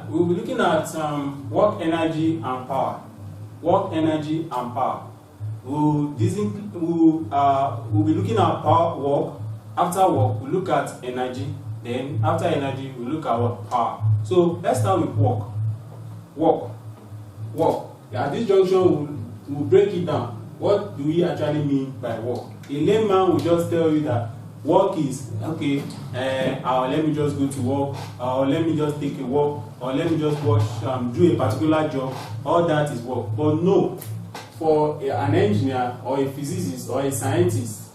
we'll be looking at work energy and power. Work energy and power. We'll be looking at power work. After work, we'll look at energy. Then after energy, we'll look at what? Power. So let's start with work. Work. At this junction, we'll break it down. What do we actually mean by work? A layman will just tell you that work is okay. Let me just go to work, or let me just take a walk, or let me just do a particular job. All that is work. But no, for an engineer or a physicist or a scientist,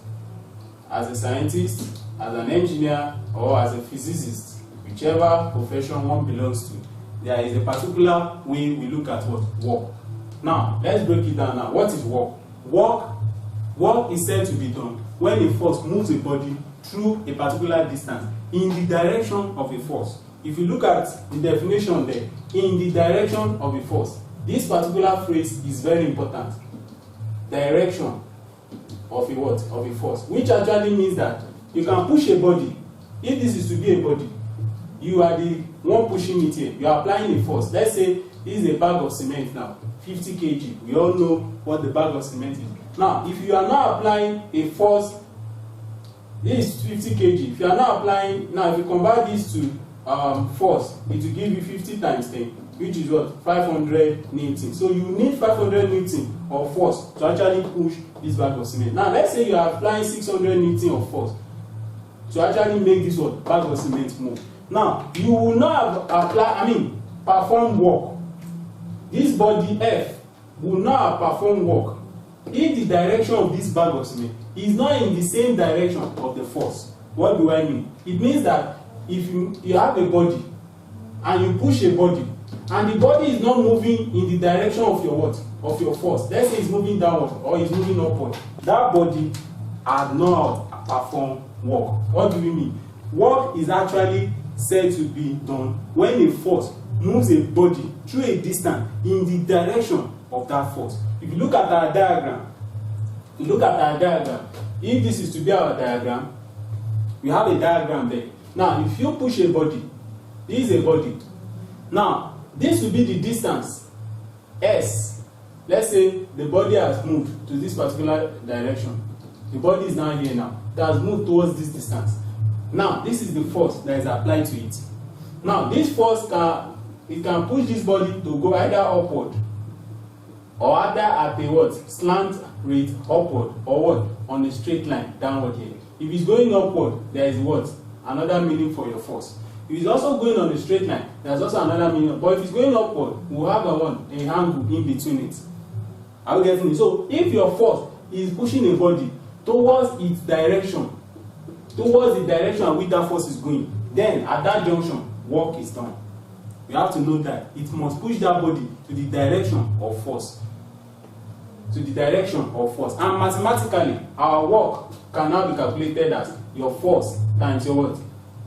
as a scientist, as an engineer, or as a physicist, whichever profession one belongs to, there is a particular way we look at what? Work. Now, let's break it down now. What is work? Work is said to be done when a force moves a body through a particular distance in the direction of a force. If you look at the definition there, in the direction of a force, this particular phrase is very important. Direction of a what? Of a force, which actually means that you can push a body. If this is to be a body, you are the one pushing it here. You are applying a force. Let's say this is a bag of cement now, 50 kg. We all know what the bag of cement is. Now, if you are not applying a force, this is 50 kg. If you are not applying, now if you convert this to force, it will give you 50 times 10, which is what? 500 newton. So you need 500 newton of force to actually push this bag of cement. Now, let's say you are applying 600 newton of force to actually make this what? Bag of cement move. Now, you will not perform work. This body F will not perform work if the direction of this bag of cement is not in the same direction of the force. What do I mean? It means that if you have a body and you push a body and the body is not moving in the direction of your what? Of your force. Let's say it's moving downward or it's moving upward. That body has not performed work. What do we mean? Work is actually said to be done when a force moves a body through a distance in the direction of that force. If you look at our diagram, if this is to be our diagram, we have a diagram there. Now, if you push a body, this is a body. Now, this will be the distance S. Let's say the body has moved to this particular direction. The body is now here now. It has moved towards this distance. Now, this is the force that is applied to it. Now, this force can push this body to go either upward or either at a what? Slant rate upward, or what? On a straight line downward here. If it's going upward, there is what? Another meaning for your force. If it's also going on a straight line, there's also another meaning. But if it's going upward, we'll have a angle in between it. Are you getting it? So if your force is pushing a body towards its direction, towards the direction in which that force is going, then at that junction, work is done. You have to know that it must push that body to the direction of force. To the direction of force. And mathematically, our work can now be calculated as your force times your what?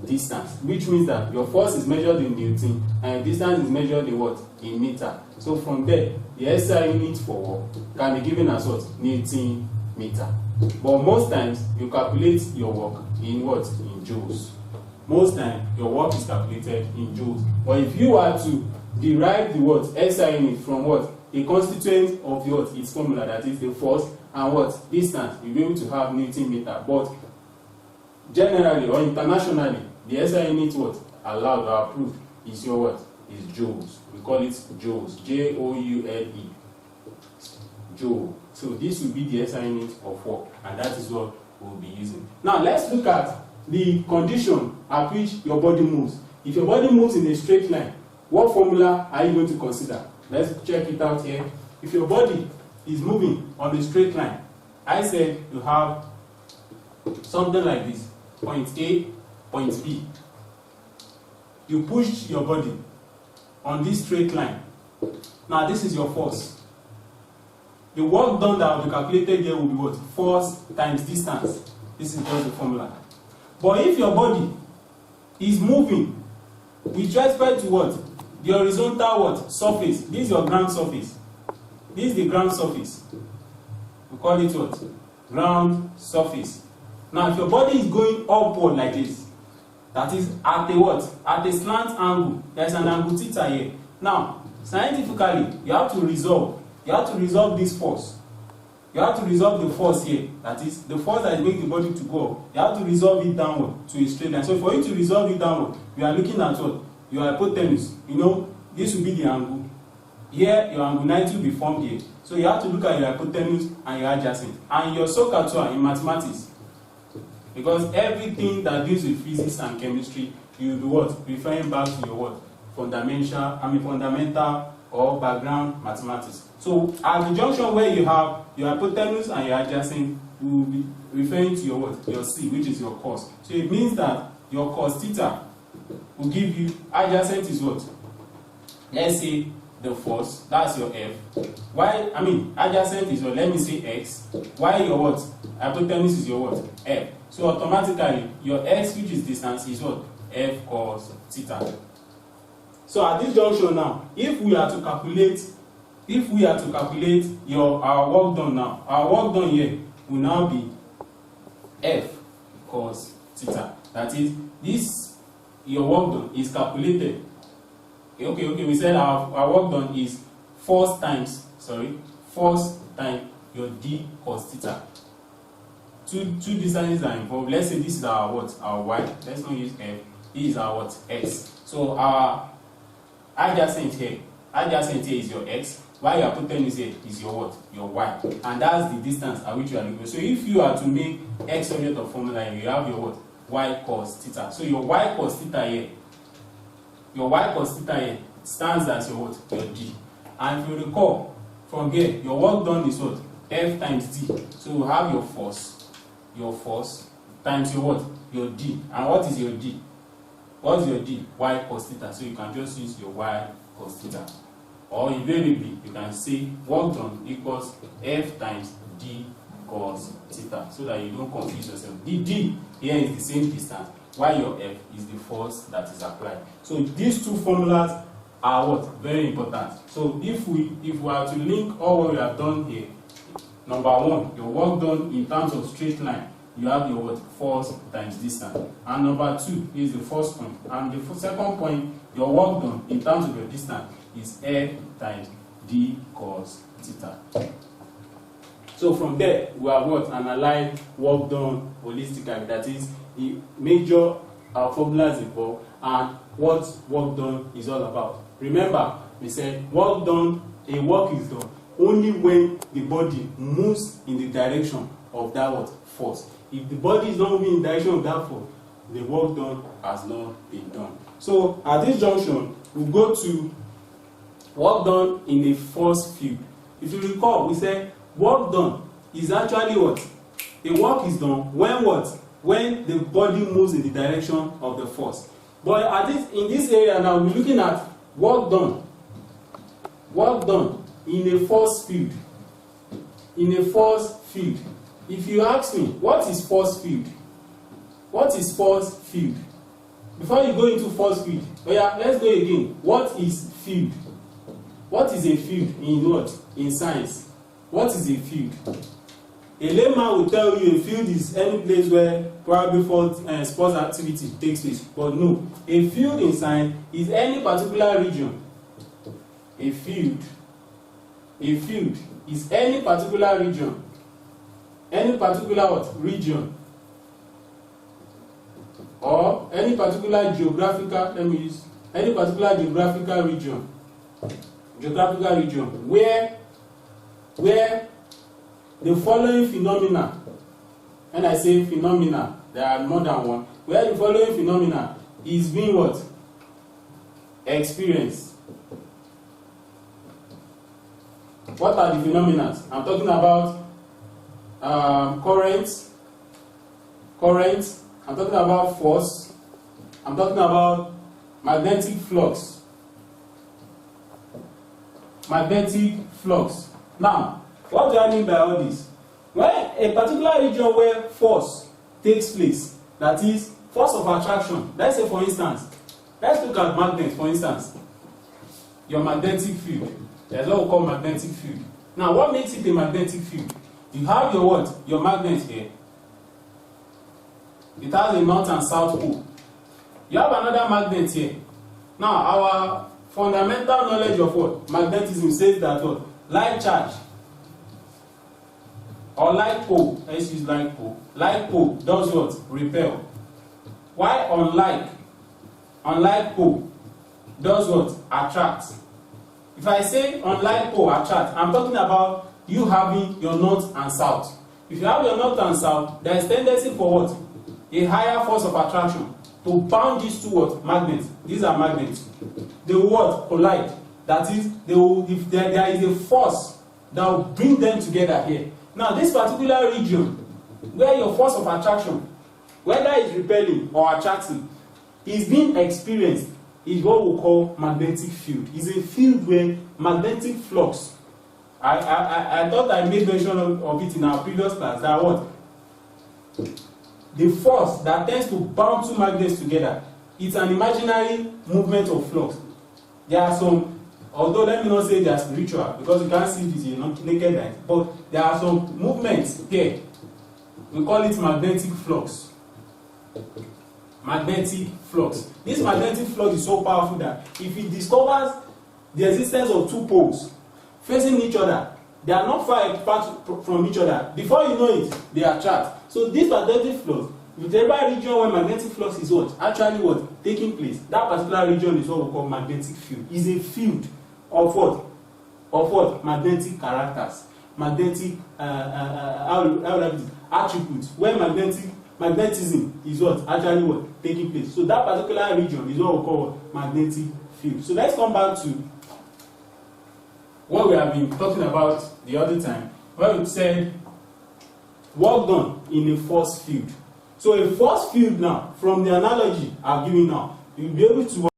Distance. Which means that your force is measured in Newton and distance is measured in what? In meter. So from there, the SI unit for work can be given as what? Newton meter. But most times, you calculate your work in what? In joules. Most times, your work is calculated in joules. But if you are to derive the what? SI unit from what? A constituent of what? Its formula, that is the force and what? Distance, you'll be able to have Newton meter. But generally or internationally, the SI unit what? Allowed or approved is your what? Is joules. We call it joules. Joule. Joule. So this will be the SI unit of work, and that is what we'll be using. Now let's look at the condition at which your body moves. If your body moves in a straight line, what formula are you going to consider? Let's check it out here. If your body is moving on a straight line, I said you have something like this. Point A, point B. You push your body on this straight line. Now this is your force. The work done that will be calculated here will be what? Force times distance. This is just the formula. But if your body is moving with respect to what? The horizontal what? Surface. This is your ground surface. This is the ground surface. We call it what? Ground surface. Now if your body is going upward like this, That is at a what? At a slant angle. There's an angle theta here. Now, scientifically, you have to resolve this force. You have to resolve the force here. That is the force that makes the body to go up. You have to resolve it downward to a straight line. So for you to resolve it downward, you are looking at what? Your hypotenuse. You know, this will be the angle. Here, your angle 90 will be formed here. So you have to look at your hypotenuse and your adjacent. And your SOHCAHTOA in mathematics. Because everything that deals with physics and chemistry, you will be what? Referring back to your what? Fundamental or background mathematics. So at the junction where you have your hypotenuse and your adjacent, you will be referring to your what? Your C, which is your cos. So it means that your cos theta will give you, adjacent is what? Let's say the force, that's your F. Adjacent is what? Let me say X. Why your what? Hypotenuse is your what? F. So automatically, your X, which is distance, is what? F cos theta. So at this junction now, if we are to calculate our work done now, our work done here will now be F cos theta. That is, this your work done is calculated. Okay, we said our work done is force times your D cos theta. Two distances are involved. Let's say this is our what? Our Y. Let's not use F. This is our what? X. So our adjacent here is your X. While your hypotenuse here is your what? Your Y. And that's the distance at which you are looking. So if you are to make X object of formula, you have your what? Y cos theta. So your Y cos theta here, stands as your what? Your D. And if you recall, from here, your work done is what? F times D. So you have your force times your what? Your D. And what is your D? What is your D? Y cos theta. So you can just use your Y cos theta. Or invariably, you can say work done equals F times D cos theta. So that you don't confuse yourself. The D here is the same distance, while your F is the force that is applied. So these two formulas are what? Very important. So if we are to link all what we have done here, number one, your work done in terms of straight line, you have your what? Force times distance. And number two is the first point. And the second point, your work done in terms of your distance is F times D cos theta. So from there, we have what? Analyzed work done holistically. That is, the major formulas involved and what work done is all about. Remember, we said work done, a work is done only when the body moves in the direction of that what? Force. If the body is not moving in the direction of that force, the work done has not been done. So at this junction, we go to work done in a force field. If you recall, we said work done is actually what? A work is done when what? When the body moves in the direction of the force. But in this area now, we're looking at work done in a force field. In a force field. If you ask me, what is force field? What is force field? Before you go into force field, let's go again. What is field? What is a field in what? In science. What is a field? A layman will tell you a field is any place where probably sports activity takes place. But no, a field in science is any particular region. A field is any particular region. Any particular what? Region. Or any particular geographical, any particular geographical region. Geographical region where the following phenomena, and I say phenomena, there are more than one, where the following phenomena is being what? Experienced. What are the phenomena? I'm talking about current, I'm talking about force, I'm talking about magnetic flux. Now, what do I mean by all this? When a particular region where force takes place, that is, force of attraction, let's say for instance, let's look at magnets for instance, your magnetic field. There's what we call magnetic field. Now, what makes it a magnetic field? You have your what? Your magnet here. It has a north and south pole. You have another magnet here. Now, our fundamental knowledge of what? Magnetism says that what? Like charge or like pole, let's use like pole. Like pole does what? Repel. Why unlike pole does what? Attract. If I say unlike pole attract, I'm talking about you having your north and south. If you have your north and south, there is tendency for what? A higher force of attraction to bound these two what? Magnets. These are magnets. They will what? Collide. That is, they will, if there is a force that will bring them together here. Now, this particular region where your force of attraction, whether it's repelling or attracting, is being experienced, is what we call magnetic field. It's a field where magnetic flux. I thought I made mention of it in our previous class. That what? The force that tends to bound two magnets together. It's an imaginary movement of flux. There are some, although let me not say they are spiritual, because you can't see this in naked eye, but there are some movements here. We call it magnetic flux. Magnetic flux. This magnetic flux is so powerful that if it discovers the existence of two poles facing each other, they are not far apart from each other. Before you know it, they attract. So this magnetic flux, whichever region where magnetic flux is what? Actually what? Taking place. That particular region is what we call magnetic field. Is a field of what? Of what? Magnetic characters. Magnetic attributes. Where magnetism is what? Actually what? Taking place. So that particular region is what we call magnetic field. So let's come back to what we have been talking about the other time, where we said work done in a force field. So a force field now, from the analogy I've given now, you'll be able to